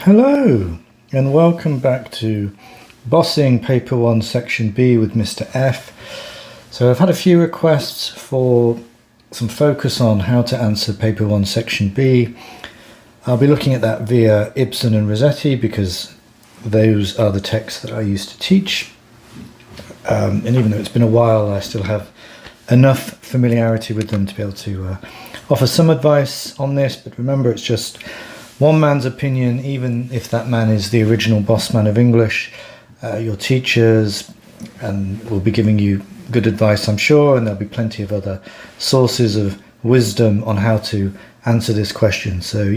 Hello and welcome back to Bossing Paper 1 Section B with Mr. F. So I've had a few requests for some focus on how to answer Paper 1 Section B. I'll be looking at that via Ibsen and Rossetti because those are the texts that I used to teach. And even though it's been a while, I still have enough familiarity with them to be able to offer some advice on this. But remember, it's just one man's opinion, even if that man is the original Bossman of English. Your teachers and will be giving you good advice, I'm sure, and there'll be plenty of other sources of wisdom on how to answer this question. So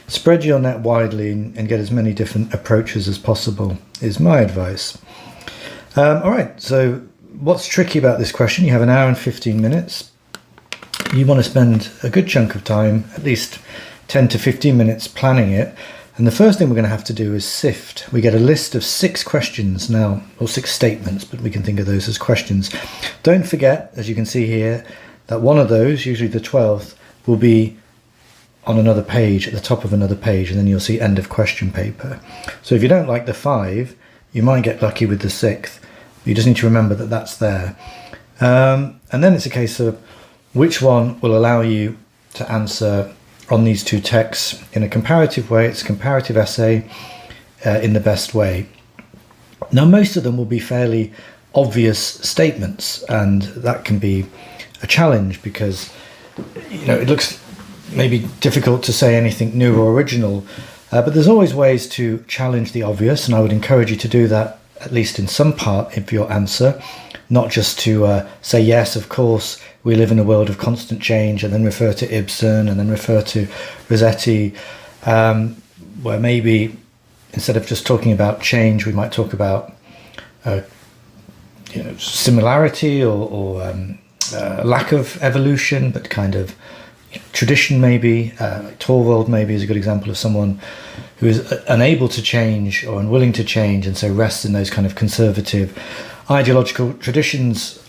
spread your net widely and get as many different approaches as possible is my advice. All right, so what's tricky about this question? You have an hour and 15 minutes. You want to spend a good chunk of time, at least 10 to 15 minutes planning it. And the first thing we're going to have to do is sift. We get a list of 6 questions now, or 6 statements, but we can think of those as questions. Don't forget, as you can see here, that one of those, usually the 12th, will be on another page, at the top of another page, and then you'll see end of question paper. So if you don't like the 5, you might get lucky with the 6th. You just need to remember that that's there. And then it's a case of which one will allow you to answer on these 2 texts in a comparative way. It's a comparative essay in the best way. Now, most of them will be fairly obvious statements, and that can be a challenge because, it looks maybe difficult to say anything new or original, but there's always ways to challenge the obvious, and I would encourage you to do that at least in some part of your answer, not just to say, yes, of course, we live in a world of constant change, and then refer to Ibsen and then refer to Rosetti, where maybe instead of just talking about change, we might talk about similarity or lack of evolution, but kind of tradition maybe. Torvald maybe is a good example of someone who is unable to change or unwilling to change, and so rests in those kind of conservative ideological traditions.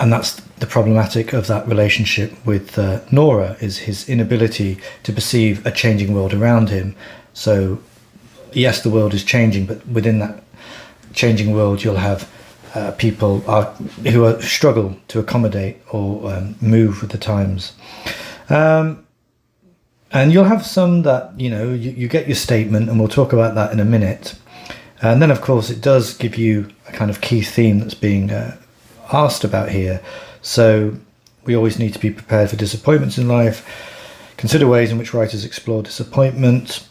And that's the problematic of that relationship with Nora, is his inability to perceive a changing world around him. So yes, the world is changing, but within that changing world you'll have people who struggle to accommodate or move with the times. And you'll have some that, you get your statement, and we'll talk about that in a minute. And then, of course, it does give you a kind of key theme that's being asked about here. So we always need to be prepared for disappointments in life. Consider ways in which writers explore disappointment.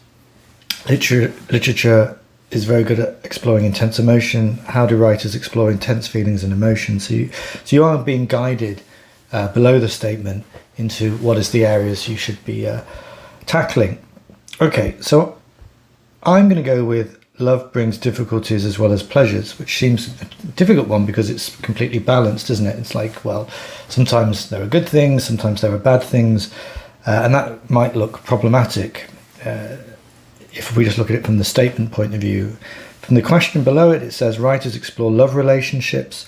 Literature is very good at exploring intense emotion. How do writers explore intense feelings and emotions? So you are being guided below the statement into what is the areas you should be tackling. Okay, so I'm going to go with love brings difficulties as well as pleasures, which seems a difficult one because it's completely balanced, isn't it? It's like, well, sometimes there are good things, sometimes there are bad things, and that might look problematic if we just look at it from the statement point of view. From the question below it, it says writers explore love relationships.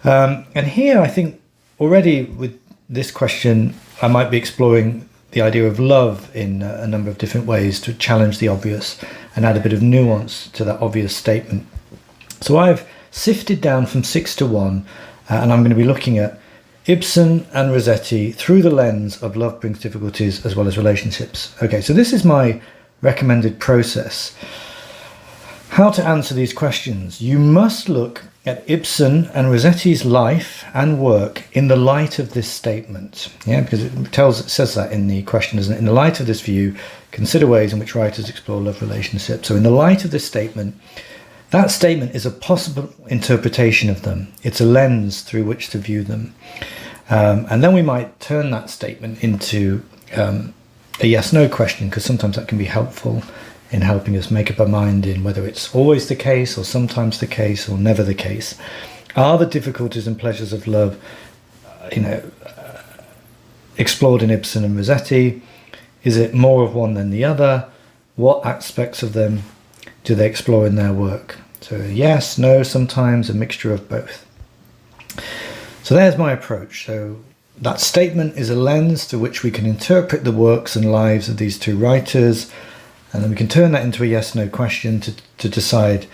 And here I think already with this question, I might be exploring the idea of love in a number of different ways to challenge the obvious and add a bit of nuance to that obvious statement. So I've sifted down from 6 to 1, and I'm going to be looking at Ibsen and Rosetti through the lens of love brings difficulties as well as relationships. Okay, so this is my recommended process. How to answer these questions. You must look at Ibsen and Rosetti's life and work in the light of this statement. Yeah, because it says that in the question, doesn't it? In the light of this view, consider ways in which writers explore love relationships. So in the light of this statement, that statement is a possible interpretation of them. It's a lens through which to view them. And then we might turn that statement into a yes-no question, because sometimes that can be helpful in helping us make up our mind in whether it's always the case or sometimes the case or never the case. Are the difficulties and pleasures of love, explored in Ibsen and Rosetti? Is it more of one than the other? What aspects of them do they explore in their work? So yes, no, sometimes, a mixture of both. So there's my approach. So that statement is a lens through which we can interpret the works and lives of these 2 writers. And then we can turn that into a yes-no question to decide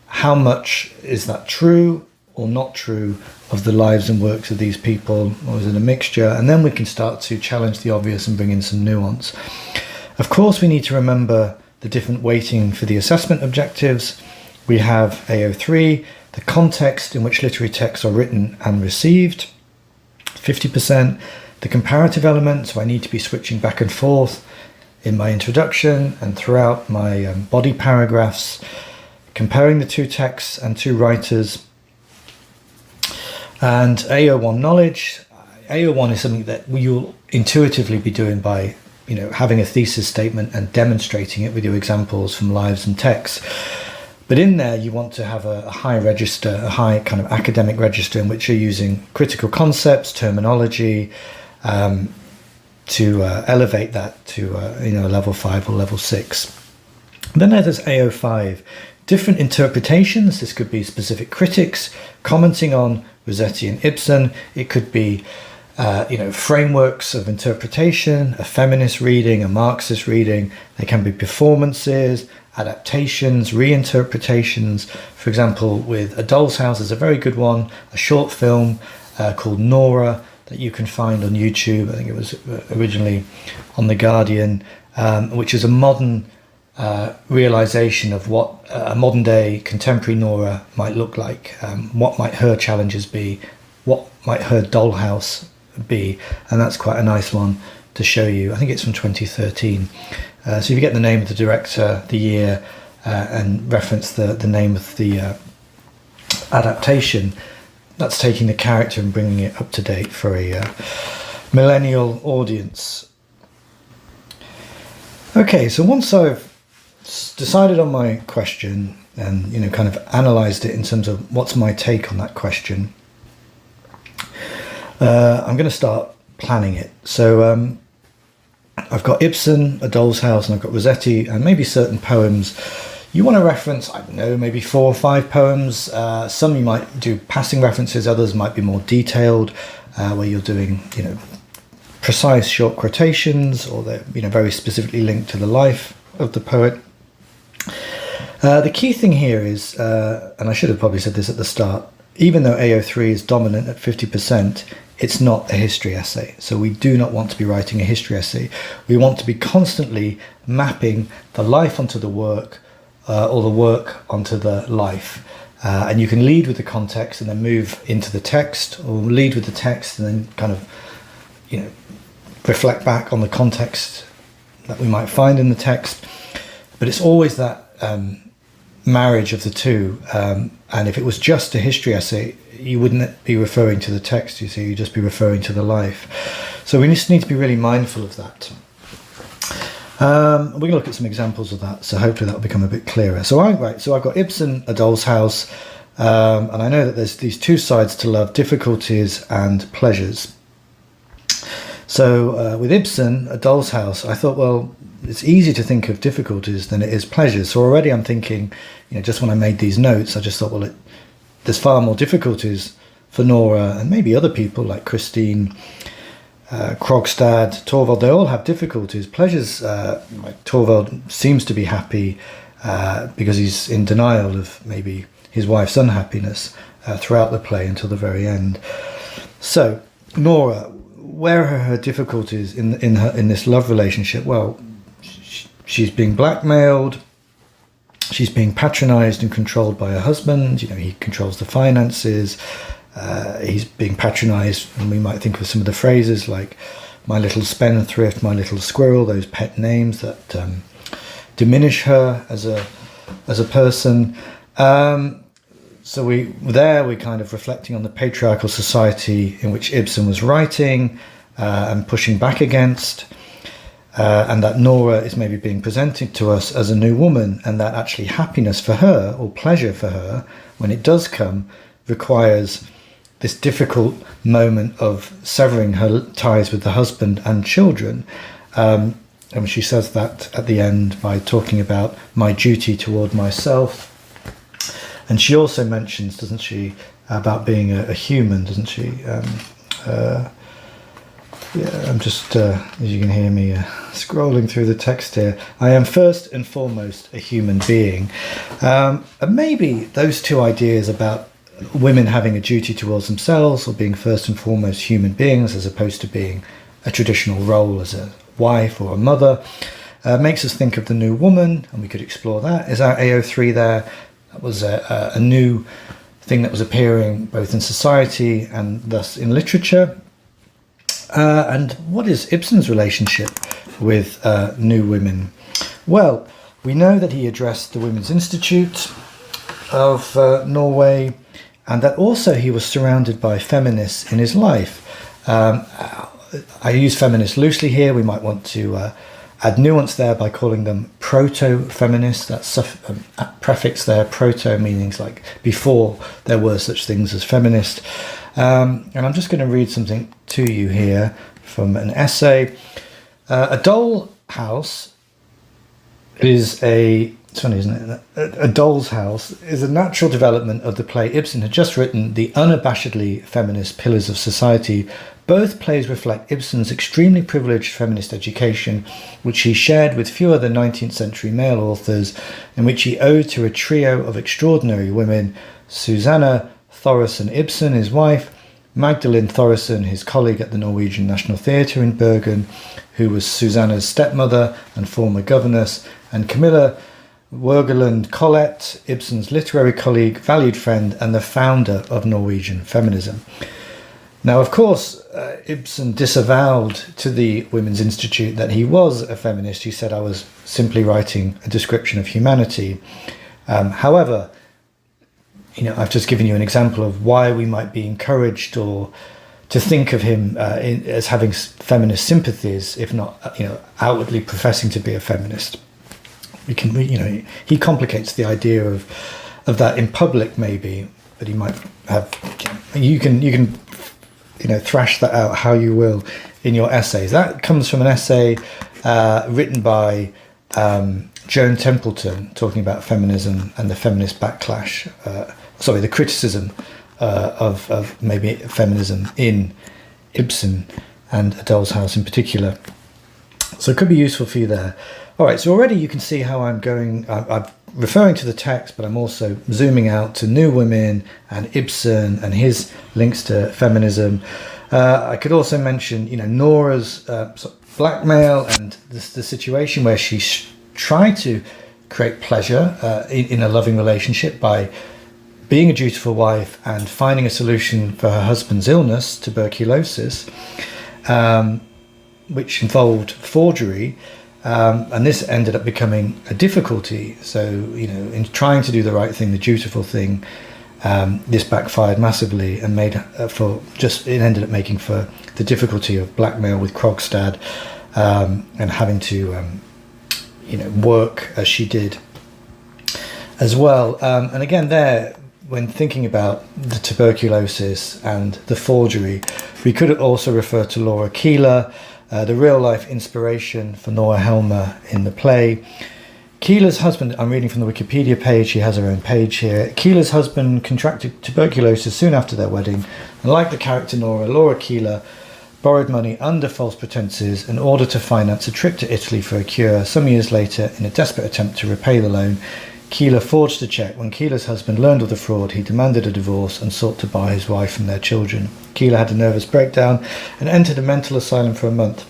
how much is that true or not true of the lives and works of these people, or is it a mixture? And then we can start to challenge the obvious and bring in some nuance. Of course, we need to remember the different weighting for the assessment objectives. We have AO3, the context in which literary texts are written and received, 50%. The comparative element, so I need to be switching back and forth in my introduction and throughout my body paragraphs, comparing the two texts and two writers. And AO1 knowledge. AO1 is something that you'll intuitively be doing by having a thesis statement and demonstrating it with your examples from lives and texts. But in there, you want to have a high register, a high kind of academic register in which you're using critical concepts, terminology, to elevate that to a level 5 or level 6. Then there's AO5, different interpretations. This could be specific critics commenting on Rossetti and Ibsen. It could be frameworks of interpretation, a feminist reading, a Marxist reading. They can be performances, adaptations, reinterpretations. For example, with A Doll's House is a very good one, a short film called Nora that you can find on YouTube. I think it was originally on The Guardian, which is a modern realization of what a modern day contemporary Nora might look like. What might her challenges be? What might her dollhouse be? And that's quite a nice one to show you. I think it's from 2013. So if you get the name of the director, the year, and reference the name of the adaptation, that's taking the character and bringing it up to date for a millennial audience. Okay, so once I've decided on my question and kind of analysed it in terms of what's my take on that question, I'm going to start planning it. So I've got Ibsen, A Doll's House, and I've got Rossetti, and maybe certain poems. You want to reference, I don't know, maybe 4 or 5 poems. Some you might do passing references, others might be more detailed, where you're doing, precise short quotations, or they're, very specifically linked to the life of the poet. The key thing here is, and I should have probably said this at the start, even though AO3 is dominant at 50%, it's not a history essay. So we do not want to be writing a history essay. We want to be constantly mapping the life onto the work, or the work onto the life. And you can lead with the context and then move into the text, or lead with the text and then kind of, reflect back on the context that we might find in the text. But it's always that marriage of the two. And if it was just a history essay, you wouldn't be referring to the text, you see, you'd just be referring to the life. So we just need to be really mindful of that. We're going to look at some examples of that, so hopefully that'll become a bit clearer. So I've got Ibsen, A Doll's House, and I know that there's these two sides to love, difficulties and pleasures. So with Ibsen, A Doll's House, I thought, well, it's easier to think of difficulties than it is pleasures. So already I'm thinking, just when I made these notes, I just thought, well, there's far more difficulties for Nora and maybe other people like Christine, Krogstad, Torvald. They all have difficulties. Pleasures, like Torvald seems to be happy because he's in denial of maybe his wife's unhappiness throughout the play until the very end. So Nora, where are her difficulties in this love relationship? Well, she's being blackmailed. She's being patronized and controlled by her husband. He controls the finances. He's being patronized, and we might think of some of the phrases like my little spendthrift, my little squirrel, those pet names that diminish her as a person. So we're kind of reflecting on the patriarchal society in which Ibsen was writing and pushing back against. And that Nora is maybe being presented to us as a new woman, and that actually happiness for her, or pleasure for her, when it does come, requires this difficult moment of severing her ties with the husband and children. And she says that at the end by talking about my duty toward myself. And she also mentions, doesn't she, about being a human, doesn't she? Yeah, I'm just, as you can hear me, scrolling through the text here. I am first and foremost a human being. And maybe those two ideas about women having a duty towards themselves or being first and foremost human beings as opposed to being a traditional role as a wife or a mother makes us think of the new woman, and we could explore that. Is our AO3 there? That was a new thing that was appearing both in society and thus in literature. And what is Ibsen's relationship with new women? Well, we know that he addressed the Women's Institute of Norway, and that also he was surrounded by feminists in his life. I use feminists loosely here. We might want to add nuance there by calling them proto-feminists. That's a prefix there, proto, meanings like before there were such things as feminist. And I'm just going to read something to you here from an essay. A doll house is it's funny, isn't it? A doll's house is a natural development of the play Ibsen had just written, The Unabashedly Feminist Pillars of Society. Both plays reflect Ibsen's extremely privileged feminist education, which he shared with few other 19th century male authors, in which he owed to a trio of extraordinary women: Susanna Thoresen Ibsen, his wife; Magdalene Thoresen, his colleague at the Norwegian National Theatre in Bergen, who was Susanna's stepmother and former governess; and Camilla Wergeland Collett, Ibsen's literary colleague, valued friend, and the founder of Norwegian feminism. Now, of course, Ibsen disavowed to the Women's Institute that he was a feminist. He said, I was simply writing a description of humanity. However, I've just given you an example of why we might be encouraged or to think of him as having feminist sympathies, if not, outwardly professing to be a feminist. He complicates the idea of that in public, maybe, but he might have. You can thrash that out how you will in your essays. That comes from an essay written by Joan Templeton, talking about feminism and the feminist backlash. The criticism of maybe feminism in Ibsen and A Doll's House in particular. So it could be useful for you there. All right, so already you can see how I'm referring to the text, but I'm also zooming out to new women and Ibsen and his links to feminism. I could also mention, Nora's blackmail and the situation where she tried to create pleasure in a loving relationship by being a dutiful wife and finding a solution for her husband's illness, tuberculosis, which involved forgery. And this ended up becoming a difficulty. So, in trying to do the right thing, the dutiful thing, this backfired massively and it ended up making for the difficulty of blackmail with Krogstad and having to, work as she did as well. And again, there, when thinking about the tuberculosis and the forgery, we could also refer to Laura Keeler, the real-life inspiration for Nora Helmer in the play. Keeler's husband, I'm reading from the Wikipedia page, she has her own page here. Keeler's husband contracted tuberculosis soon after their wedding, and like the character Nora, Laura Keeler borrowed money under false pretenses in order to finance a trip to Italy for a cure. Some years later, in a desperate attempt to repay the loan, Keeler forged a cheque. When Keeler's husband learned of the fraud, he demanded a divorce and sought to bar his wife from their children. Keeler had a nervous breakdown and entered a mental asylum for a month.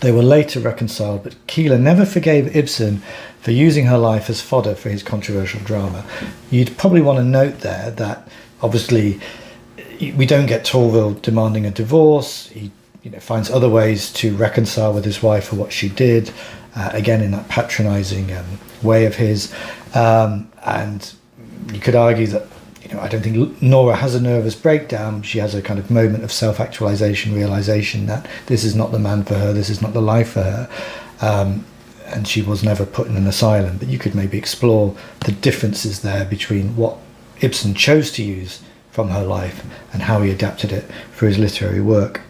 They were later reconciled, but Keeler never forgave Ibsen for using her life as fodder for his controversial drama. You'd probably want to note there that obviously we don't get Torvald demanding a divorce. He finds other ways to reconcile with his wife for what she did, again in that patronising way of his. And you could argue that I don't think Nora has a nervous breakdown. She has a kind of moment of self-actualization, realization that this is not the man for her, this is not the life for her, and she was never put in an asylum. But you could maybe explore the differences there between what Ibsen chose to use from her life and how he adapted it for his literary work.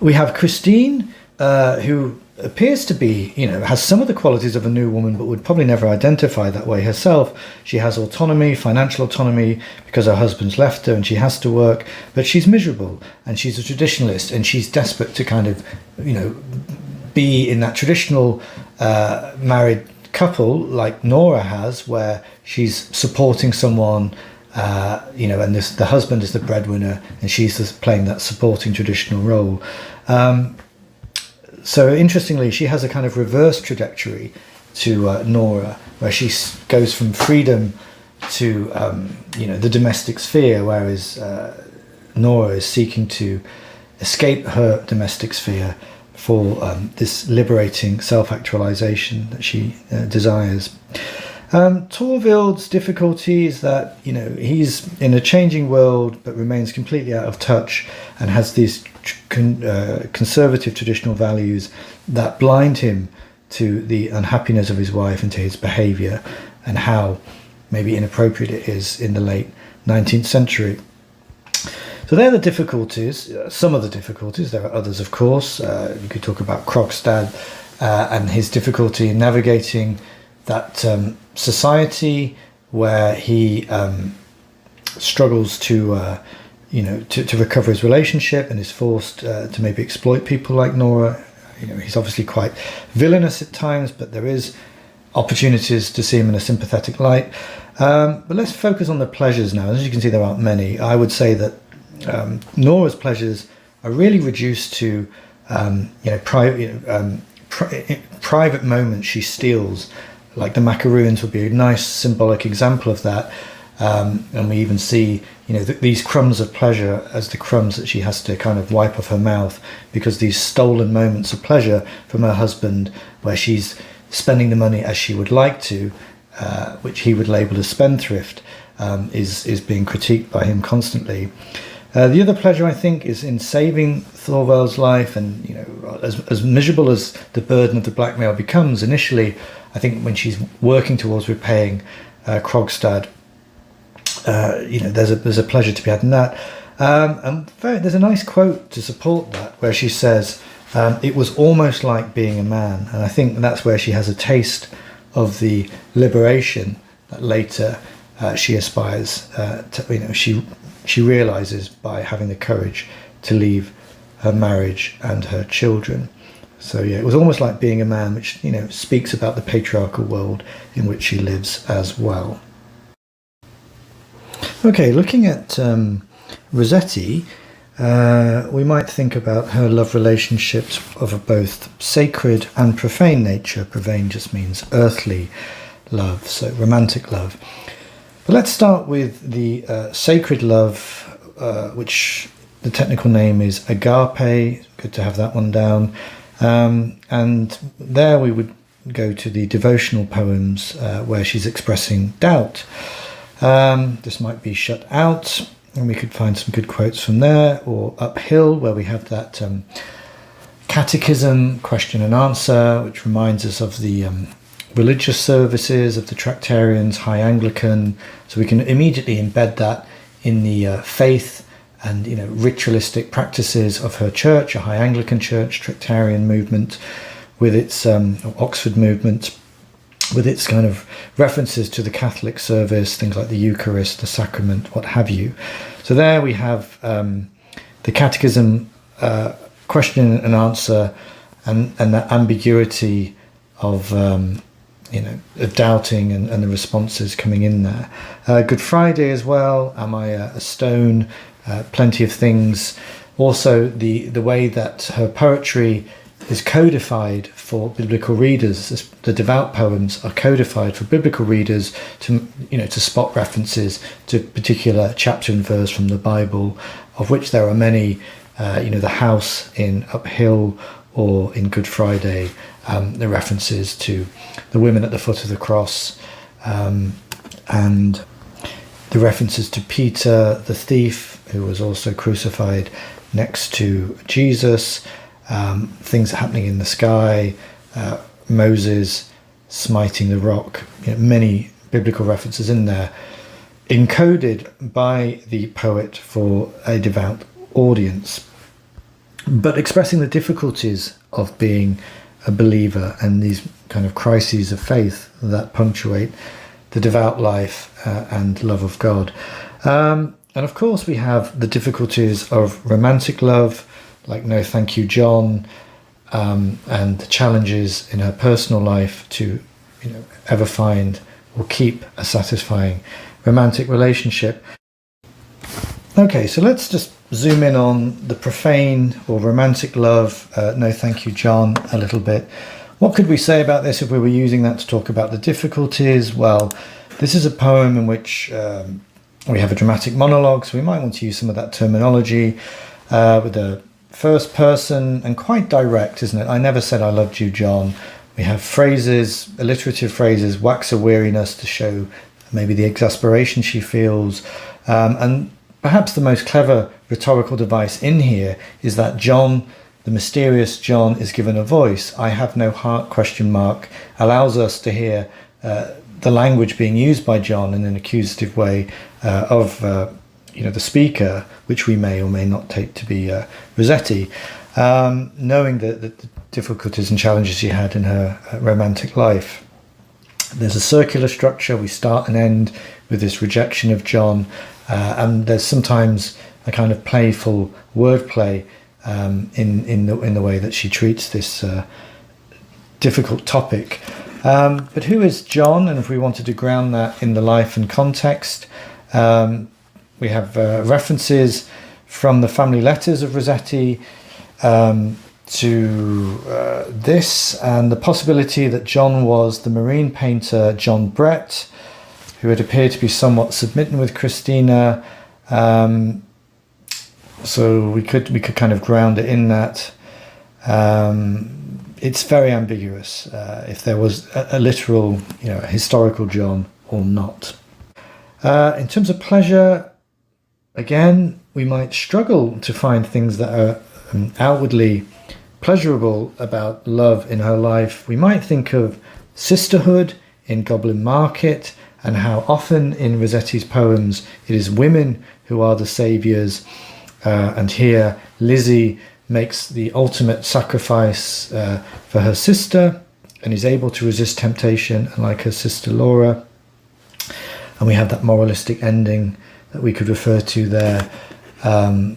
We have Christine, who appears to be, has some of the qualities of a new woman, but would probably never identify that way herself. She has autonomy, financial autonomy, because her husband's left her and she has to work, but she's miserable and she's a traditionalist and she's desperate to kind of, be in that traditional married couple like Nora has, where she's supporting someone, and the husband is the breadwinner and she's just playing that supporting traditional role. So interestingly, she has a kind of reverse trajectory to Nora, where she goes from freedom to the domestic sphere, whereas Nora is seeking to escape her domestic sphere for this liberating self-actualization that she desires. Torvald's difficulty is that he's in a changing world but remains completely out of touch and has these conservative traditional values that blind him to the unhappiness of his wife and to his behaviour and how maybe inappropriate it is in the late 19th century. So they're the difficulties, some of the difficulties. There are others, of course. You could talk about Krogstad and his difficulty in navigating that society where he struggles to recover his relationship and is forced to maybe exploit people like Nora. He's obviously quite villainous at times, but there is opportunities to see him in a sympathetic light. But let's focus on the pleasures now. As you can see, there aren't many. I would say that Nora's pleasures are really reduced to private moments she steals. Like the macaroons would be a nice symbolic example of that. And we even see, these crumbs of pleasure as the crumbs that she has to kind of wipe off her mouth, because these stolen moments of pleasure from her husband, where she's spending the money as she would like to, which he would label as spendthrift, is being critiqued by him constantly. The other pleasure, I think, is in saving Thorvald's life, and as miserable as the burden of the blackmail becomes initially, I think when she's working towards repaying Krogstad, there's a pleasure to be had in that. And there's a nice quote to support that, where she says, "It was almost like being a man," and I think that's where she has a taste of the liberation that later she aspires to. She realizes by having the courage to leave her marriage and her children. So it was almost like being a man, which speaks about the patriarchal world in which she lives as well. Okay, looking at Rosetti, we might think about her love relationships of both sacred and profane nature. Profane just means earthly love, so romantic love. But let's start with the sacred love, which the technical name is agape. Good to have that one down. And there we would go to the devotional poems where she's expressing doubt. This might be Shut Out, and we could find some good quotes from there, or Uphill, where we have that catechism, question and answer, which reminds us of the religious services of the Tractarians, High Anglican, so we can immediately embed that in the faith and ritualistic practices of her church, a High Anglican church, Tractarian movement, with its Oxford movement, with its kind of references to the Catholic service, things like the Eucharist, the sacrament, what have you. So there we have the catechism, question and answer, and that ambiguity of of doubting and the responses coming in there. Good Friday as well, Am I a Stone? Plenty of things. Also the way that her poetry is codified for biblical readers. The devout poems are codified for biblical readers to spot references to particular chapter and verse from the Bible, of which there are many. The house in Uphill, or in Good Friday, the references to the women at the foot of the cross, and the references to Peter the thief, who was also crucified next to Jesus, things happening in the sky, Moses smiting the rock, many biblical references in there, encoded by the poet for a devout audience. but expressing the difficulties of being a believer and these kind of crises of faith that punctuate the devout life and love of God. And of course we have the difficulties of romantic love, like No Thank You John, and the challenges in her personal life to ever find or keep a satisfying romantic relationship. Okay, so let's just zoom in on the profane or romantic love, No Thank You John, a little bit. What could we say about this if we were using that to talk about the difficulties? Well, this is a poem in which we have a dramatic monologue, so we might want to use some of that terminology with the first person, and quite direct, isn't it? I never said I loved you, John. We have phrases, alliterative phrases, wax a weariness to show maybe the exasperation she feels. And perhaps the most clever rhetorical device in here is that John, the mysterious John, is given a voice. I have no heart, ? Allows us to hear the language being used by John in an accusative way of the speaker, which we may or may not take to be Rosetti, knowing the difficulties and challenges she had in her romantic life. There's a circular structure. We start and end with this rejection of John, and there's sometimes a kind of playful wordplay in the way that she treats this difficult topic. But who is John? And if we wanted to ground that in the life and context, we have references from the family letters of Rosetti to this, and the possibility that John was the marine painter John Brett, who had appeared to be somewhat submitting with Christina. So we could kind of ground it in that. It's very ambiguous if there was a literal, historical John or not. In terms of pleasure, again, we might struggle to find things that are outwardly pleasurable about love in her life. We might think of sisterhood in Goblin Market, and how often in Rosetti's poems it is women who are the saviours. And here Lizzie makes the ultimate sacrifice for her sister and is able to resist temptation, unlike her sister Laura. And we have that moralistic ending that we could refer to there.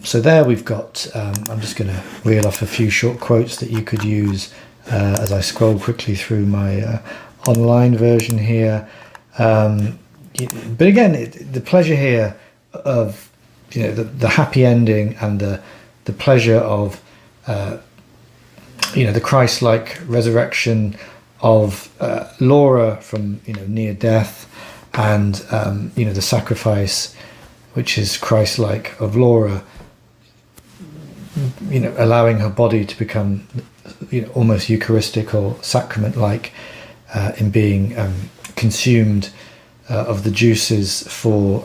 So there we've got, I'm just going to reel off a few short quotes that you could use as I scroll quickly through my online version here. But again, the pleasure here of the happy ending and the pleasure of the Christ-like resurrection of Laura from near death, and the sacrifice which is Christ-like of Laura, allowing her body to become almost Eucharistic or sacrament-like in being consumed of the juices for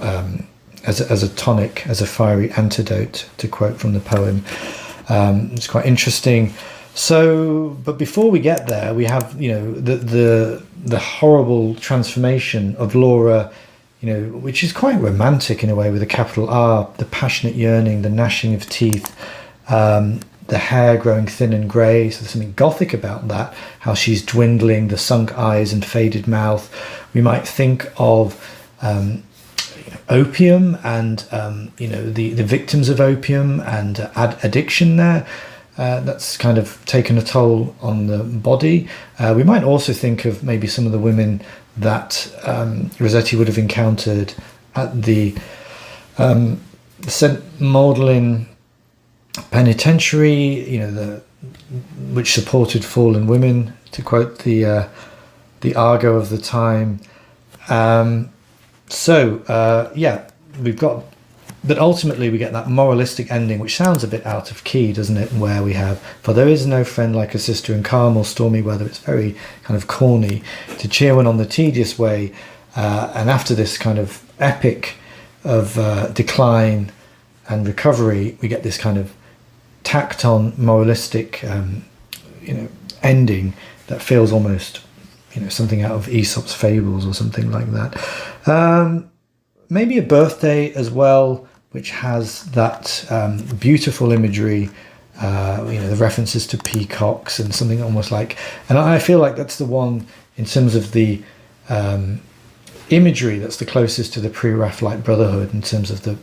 as a tonic, as a fiery antidote, to quote from the poem. It's quite interesting. So, but before we get there, we have the horrible transformation of Laura, which is quite romantic in a way, with a capital R, the passionate yearning, the gnashing of teeth, the hair growing thin and grey. So there's something gothic about that, how she's dwindling, the sunk eyes and faded mouth. We might think of opium and the victims of opium and addiction there. That's kind of taken a toll on the body. We might also think of maybe some of the women that Rosetti would have encountered at the St. Magdalene Penitentiary, which supported fallen women, to quote the Argo of the time. We've got, but ultimately we get that moralistic ending, which sounds a bit out of key, doesn't it? Where we have, for there is no friend like a sister in calm or stormy weather. It's very kind of corny, to cheer one on the tedious way. And after this kind of epic of decline and recovery, we get this kind of tacked on moralistic, ending that feels almost, something out of Aesop's fables or something like that. Maybe a birthday as well, which has that beautiful imagery the references to peacocks and something almost like, and I feel like that's the one in terms of the imagery that's the closest to the pre-Raphaelite Brotherhood in terms of the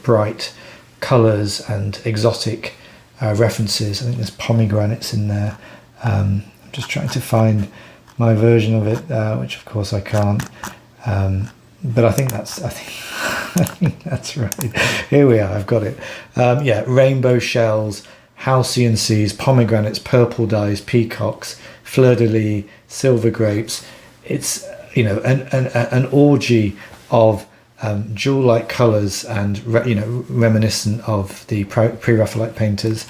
bright colours and exotic references. I think there's pomegranates in there. I'm just trying to find my version of it, which of course I can't. But I think that's right. Here we are. I've got it. Rainbow shells, halcyon seas, pomegranates, purple dyes, peacocks, fleur-de-lis, silver grapes. It's an orgy of jewel-like colours and reminiscent of the pre-Raphaelite painters.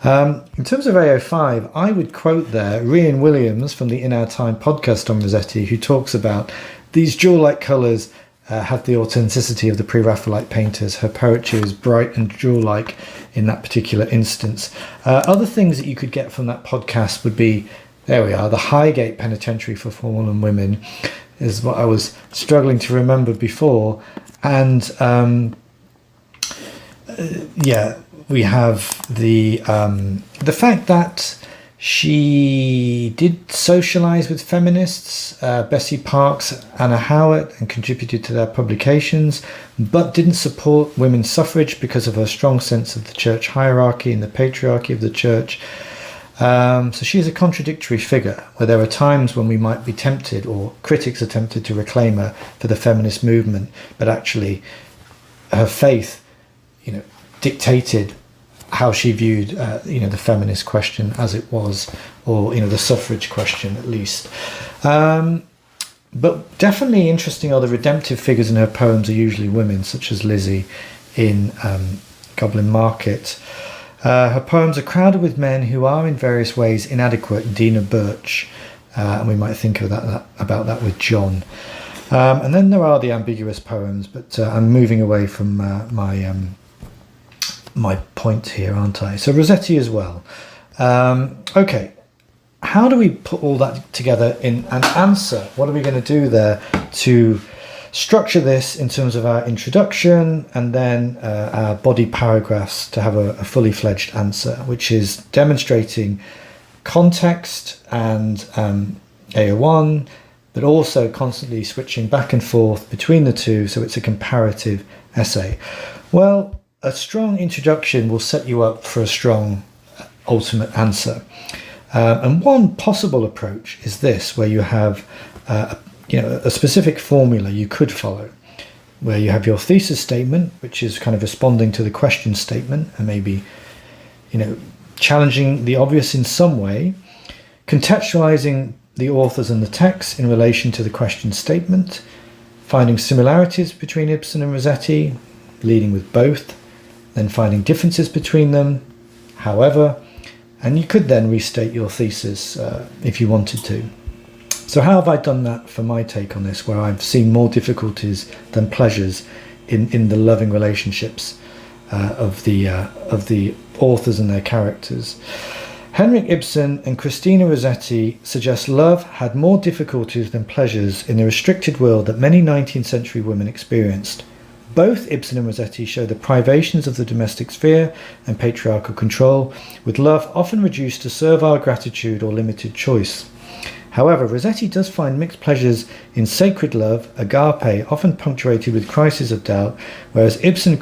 In terms of AO5, I would quote there Rian Williams from the In Our Time podcast on Rosetti, who talks about these jewel-like colours have the authenticity of the pre-Raphaelite painters. Her poetry is bright and jewel-like in that particular instance. Other things that you could get from that podcast would be, there we are, the Highgate Penitentiary for Fallen Women is what I was struggling to remember before. And we have the fact that she did socialise with feminists, Bessie Parks, Anna Howard, and contributed to their publications, but didn't support women's suffrage because of her strong sense of the church hierarchy and the patriarchy of the church. So she is a contradictory figure, where there are times when we might be tempted, or critics are tempted, to reclaim her for the feminist movement, but actually her faith, dictated how she viewed, the feminist question as it was, or the suffrage question at least. But definitely interesting other redemptive figures in her poems are usually women, such as Lizzie in Goblin Market. Her poems are crowded with men who are in various ways inadequate. Dina Birch, and we might think of about that with John. And then there are the ambiguous poems, but I'm moving away from my point here, aren't I? So Rosetti as well. Okay, how do we put all that together in an answer? What are we going to do there to structure this in terms of our introduction and then our body paragraphs to have a fully fledged answer, which is demonstrating context and AO1, but also constantly switching back and forth between the two, so it's a comparative essay. Well, a strong introduction will set you up for a strong ultimate answer. And one possible approach is this, where you have a specific formula you could follow, where you have your thesis statement, which is kind of responding to the question statement and maybe, challenging the obvious in some way, contextualizing the authors and the text in relation to the question statement, finding similarities between Ibsen and Rossetti, leading with both, then finding differences between them, however, and you could then restate your thesis if you wanted to. So how have I done that for my take on this, where I've seen more difficulties than pleasures in the loving relationships of the authors and their characters? Henrik Ibsen and Christina Rossetti suggest love had more difficulties than pleasures in the restricted world that many 19th century women experienced. Both Ibsen and Rossetti show the privations of the domestic sphere and patriarchal control, with love often reduced to servile gratitude or limited choice. However, Rossetti does find mixed pleasures in sacred love, agape, often punctuated with crises of doubt, whereas Ibsen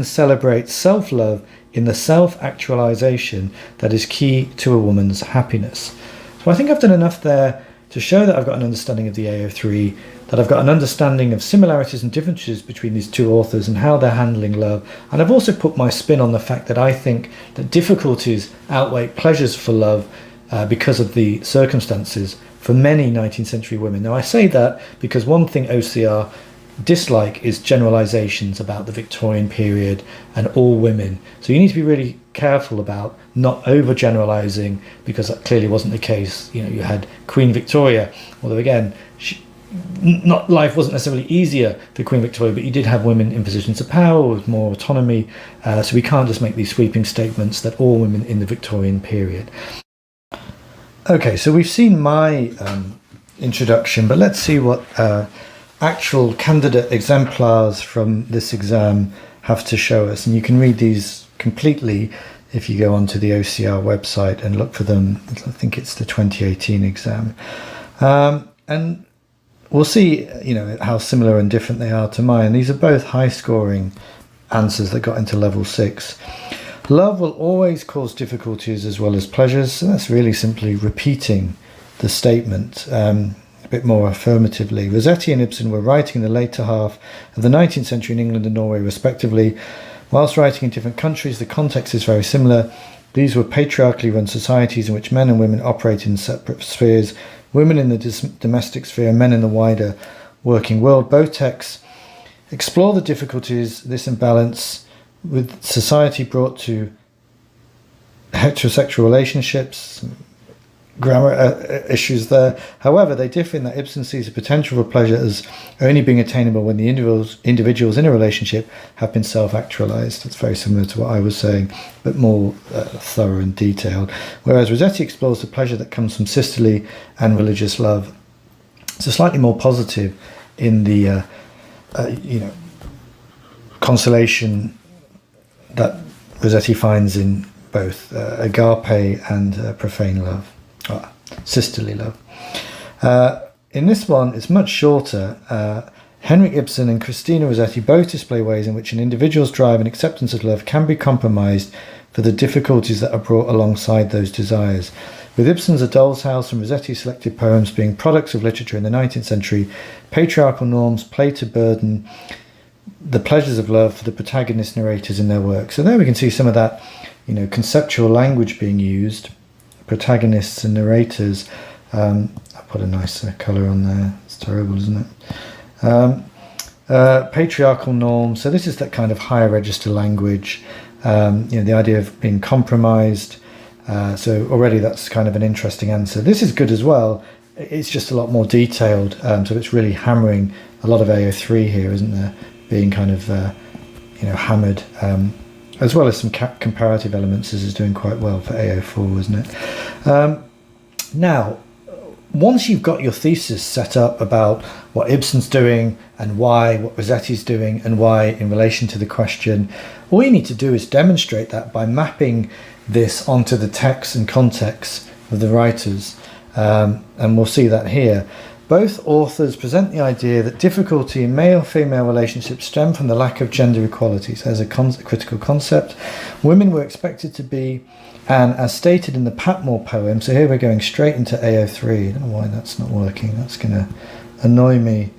celebrates self-love in the self-actualization that is key to a woman's happiness. So I think I've done enough there to show that I've got an understanding of the AO3, that I've got an understanding of similarities and differences between these two authors and how they're handling love. And I've also put my spin on the fact that I think that difficulties outweigh pleasures for love because of the circumstances for many 19th century women. Now I say that because one thing OCR dislike is generalizations about the Victorian period and all women. So you need to be really careful about not overgeneralizing, because that clearly wasn't the case. You had Queen Victoria, although again, life wasn't necessarily easier for Queen Victoria, but you did have women in positions of power with more autonomy. So we can't just make these sweeping statements that all women in the Victorian period. Okay, so we've seen my introduction, but let's see what actual candidate exemplars from this exam have to show us. And you can read these completely if you go onto the OCR website and look for them. I think it's the 2018 exam. And we'll see, how similar and different they are to mine. These are both high-scoring answers that got into level 6. Love will always cause difficulties as well as pleasures. So that's really simply repeating the statement a bit more affirmatively. Rossetti and Ibsen were writing in the later half of the 19th century in England and Norway, respectively. Whilst writing in different countries, the context is very similar. These were patriarchally run societies in which men and women operated in separate spheres, women in the domestic sphere, men in the wider working world. Both texts explore the difficulties, this imbalance with society brought to heterosexual relationships, grammar issues there. However, they differ in that Ibsen sees the potential for pleasure as only being attainable when the individuals in a relationship have been self-actualized. It's very similar to what I was saying, but more thorough and detailed. Whereas Rosetti explores the pleasure that comes from sisterly and religious love. So slightly more positive in the, consolation that Rosetti finds in both agape and profane love. Sisterly love. In this one, it's much shorter. Henrik Ibsen and Christina Rossetti both display ways in which an individual's drive and acceptance of love can be compromised for the difficulties that are brought alongside those desires. With Ibsen's A Doll's House and Rossetti's selected poems being products of literature in the 19th century, patriarchal norms play to burden the pleasures of love for the protagonist narrators in their work. So there we can see some of that, conceptual language being used. Protagonists and narrators. I put a nice colour on there. It's terrible, isn't it? Patriarchal norms. So this is that kind of higher register language. The idea of being compromised. So already that's kind of an interesting answer. This is good as well. It's just a lot more detailed. So it's really hammering a lot of AO3 here, isn't there? Being kind of hammered. As well as some comparative elements. This is doing quite well for AO4, isn't it? Now, once you've got your thesis set up about what Ibsen's doing and why, what Rosetti's doing and why in relation to the question, all you need to do is demonstrate that by mapping this onto the text and context of the writers. And we'll see that here. Both authors present the idea that difficulty in male-female relationships stem from the lack of gender equality. So there's a critical concept. Women were expected to be, and as stated in the Patmore poem, so here we're going straight into AO3. I don't know why that's not working. That's going to annoy me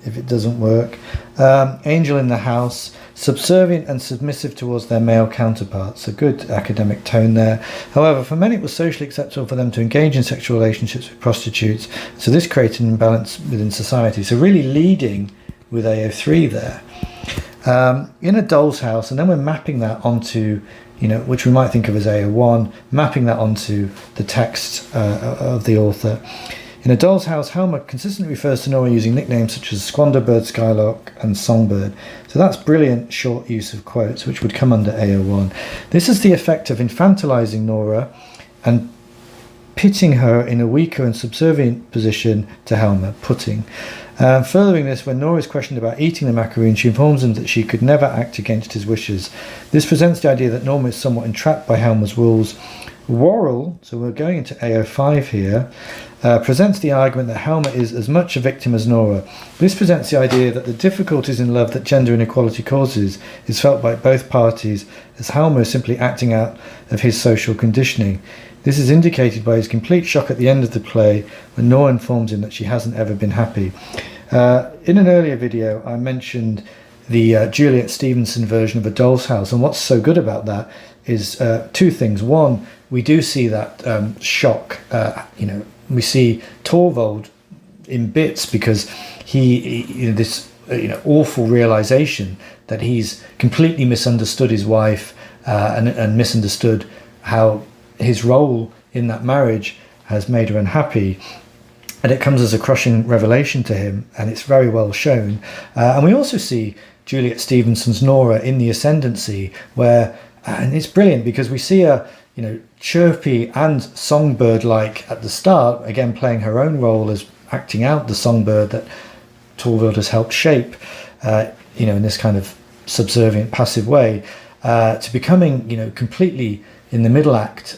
if it doesn't work. Angel in the house, subservient and submissive towards their male counterparts. A good academic tone there. However, for many it was socially acceptable for them to engage in sexual relationships with prostitutes. So this created an imbalance within society. So really leading with AO3 there. In A Doll's House, and then we're mapping that onto, which we might think of as AO1, mapping that onto the text of the author. In A Doll's House, Helmer consistently refers to Nora using nicknames such as Squanderbird, Skylark and Songbird. So that's brilliant short use of quotes, which would come under AO1. This is the effect of infantilizing Nora and pitting her in a weaker and subservient position to Helmer, putting. Furthering this, when Nora is questioned about eating the macaroon, she informs him that she could never act against his wishes. This presents the idea that Nora is somewhat entrapped by Helmer's rules. Worrell, so we're going into AO5 here, presents the argument that Helmer is as much a victim as Nora. This presents the idea that the difficulties in love that gender inequality causes is felt by both parties, as Helmer is simply acting out of his social conditioning. This is indicated by his complete shock at the end of the play when Nora informs him that she hasn't ever been happy. In an earlier video I mentioned the Juliet Stevenson version of A Doll's House, and what's so good about that is two things. One, we do see that shock. We see Torvald in bits because this awful realization that he's completely misunderstood his wife and misunderstood how his role in that marriage has made her unhappy. And it comes as a crushing revelation to him, and it's very well shown. And we also see Juliet Stevenson's Nora in The Ascendancy, where, and it's brilliant because we see her, chirpy and songbird-like at the start, again playing her own role as acting out the songbird that Torvald has helped shape, in this kind of subservient, passive way, to becoming, completely in the middle act,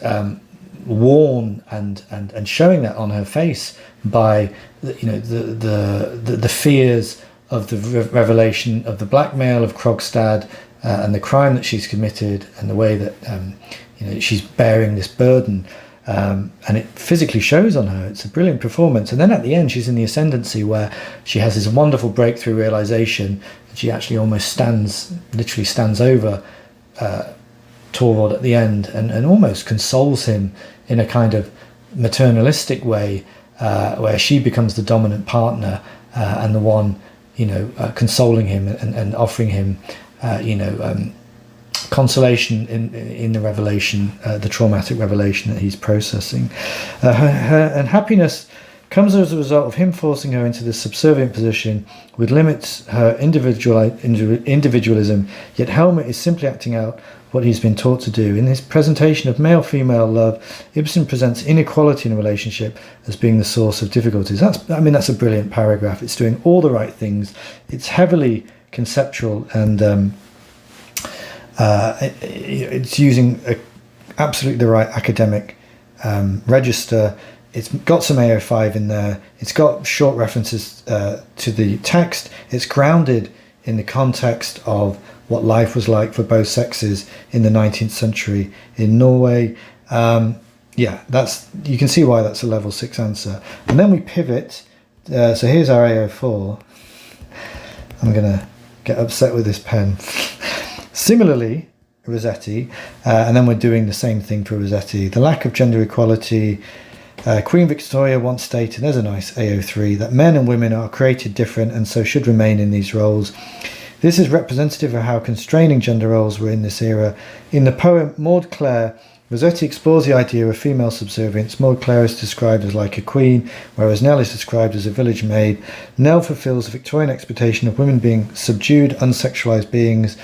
worn and showing that on her face by the fears of the revelation of the blackmail of Krogstad, and the crime that she's committed, and the way that she's bearing this burden, and it physically shows on her. It's a brilliant performance. And then at the end, she's in the ascendancy, where she has this wonderful breakthrough realization, and she actually almost literally stands over Torvald at the end, and almost consoles him in a kind of maternalistic way, where she becomes the dominant partner, and the one consoling him and offering him consolation in the revelation, the traumatic revelation that he's processing. And happiness comes as a result of him forcing her into this subservient position, which limits her individualism, yet Helmut is simply acting out what he's been taught to do. In his presentation of male-female love, Ibsen presents inequality in a relationship as being the source of difficulties. That's a brilliant paragraph. It's doing all the right things. It's heavily conceptual, and it's using absolutely the right academic register. It's got some AO5 in there. It's got short references to the text. It's grounded in the context of what life was like for both sexes in the 19th century in Norway. You can see why that's a level 6 answer. And then we pivot. So here's our AO4. I'm going to get upset with this pen. Similarly, Rosetti, and then we're doing the same thing for Rosetti. The lack of gender equality. Queen Victoria once stated, there's a nice AO3, that men and women are created different and so should remain in these roles. This is representative of how constraining gender roles were in this era. In the poem Maud Clare, Rosetti explores the idea of female subservience. Maud Clare is described as like a queen, whereas Nell is described as a village maid. Nell fulfills the Victorian expectation of women being subdued, unsexualized beings.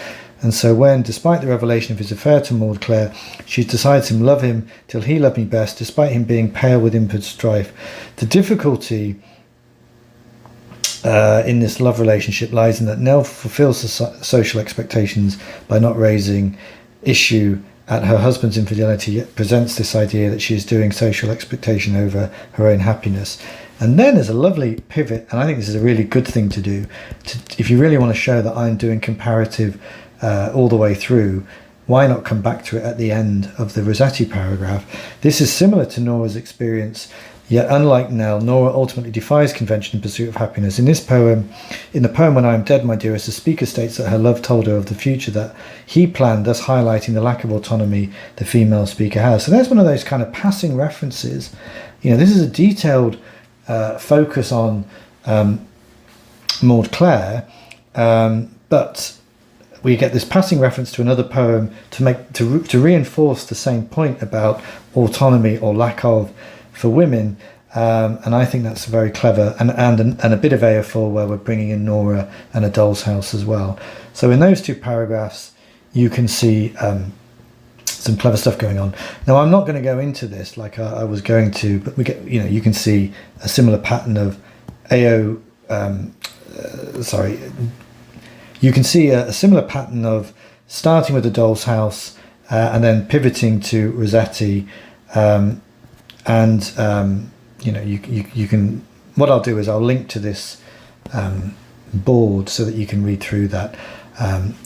And so when, despite the revelation of his affair to Maud Clare, she decides to love him till he loved me best, despite him being pale with impotent strife. The difficulty in this love relationship lies in that Nell fulfills the social expectations by not raising issue at her husband's infidelity, yet presents this idea that she is doing social expectation over her own happiness. And then there's a lovely pivot, and I think this is a really good thing to do, if you really want to show that I'm doing comparative all the way through, why not come back to it at the end of the Rosetti paragraph? This is similar to Nora's experience, yet unlike Nell, Nora ultimately defies convention in pursuit of happiness. In the poem When I Am Dead, My Dearest, the speaker states that her love told her of the future that he planned, thus highlighting the lack of autonomy the female speaker has. So there's one of those kind of passing references. This is a detailed focus on Maud Clare, but we get this passing reference to another poem to reinforce the same point about autonomy or lack of for women, and I think that's very clever, and a bit of AO4 where we're bringing in Nora and A Doll's House as well. So in those two paragraphs you can see some clever stuff going on. Now I'm not going to go into this like I was going to, but we get you can see a similar pattern of you can see a similar pattern of starting with The Doll's House and then pivoting to Rosetti, you can. What I'll do is I'll link to this board so that you can read through that.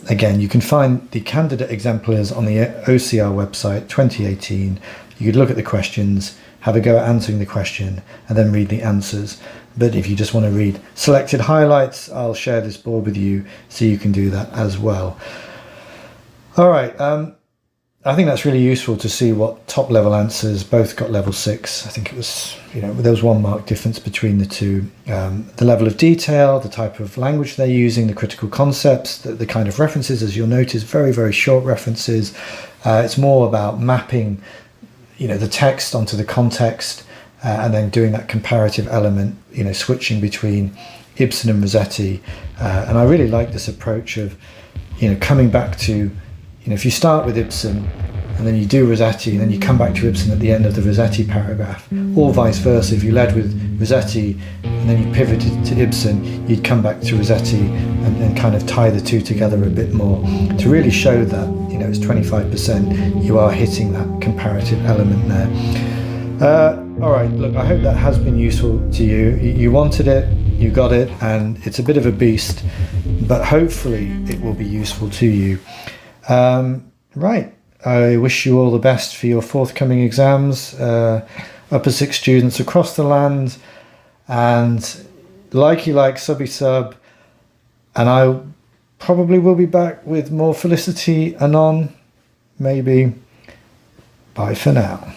Again, you can find the candidate exemplars on the OCR website 2018. You could look at the questions, have a go at answering the question, and then read the answers. But if you just want to read selected highlights, I'll share this board with you so you can do that as well. All right. I think that's really useful to see what top level answers both got level 6. I think it was, there was 1 mark difference between the two. The level of detail, the type of language they're using, the critical concepts, the kind of references, as you'll notice, very, very short references. It's more about mapping, the text onto the context, and then doing that comparative element, switching between Ibsen and Rosetti. And I really like this approach of, coming back to, if you start with Ibsen, and then you do Rosetti, and then you come back to Ibsen at the end of the Rosetti paragraph, or vice versa. If you led with Rosetti and then you pivoted to Ibsen, you'd come back to Rosetti and kind of tie the two together a bit more to really show that, you know, it's 25%, you are hitting that comparative element there. All right, look, I hope that has been useful to you. You wanted it, you got it, and it's a bit of a beast, but hopefully it will be useful to you. Right, I wish you all the best for your forthcoming exams, upper six students across the land, and like you like, subby sub, and I probably will be back with more Felicity anon, maybe. Bye for now.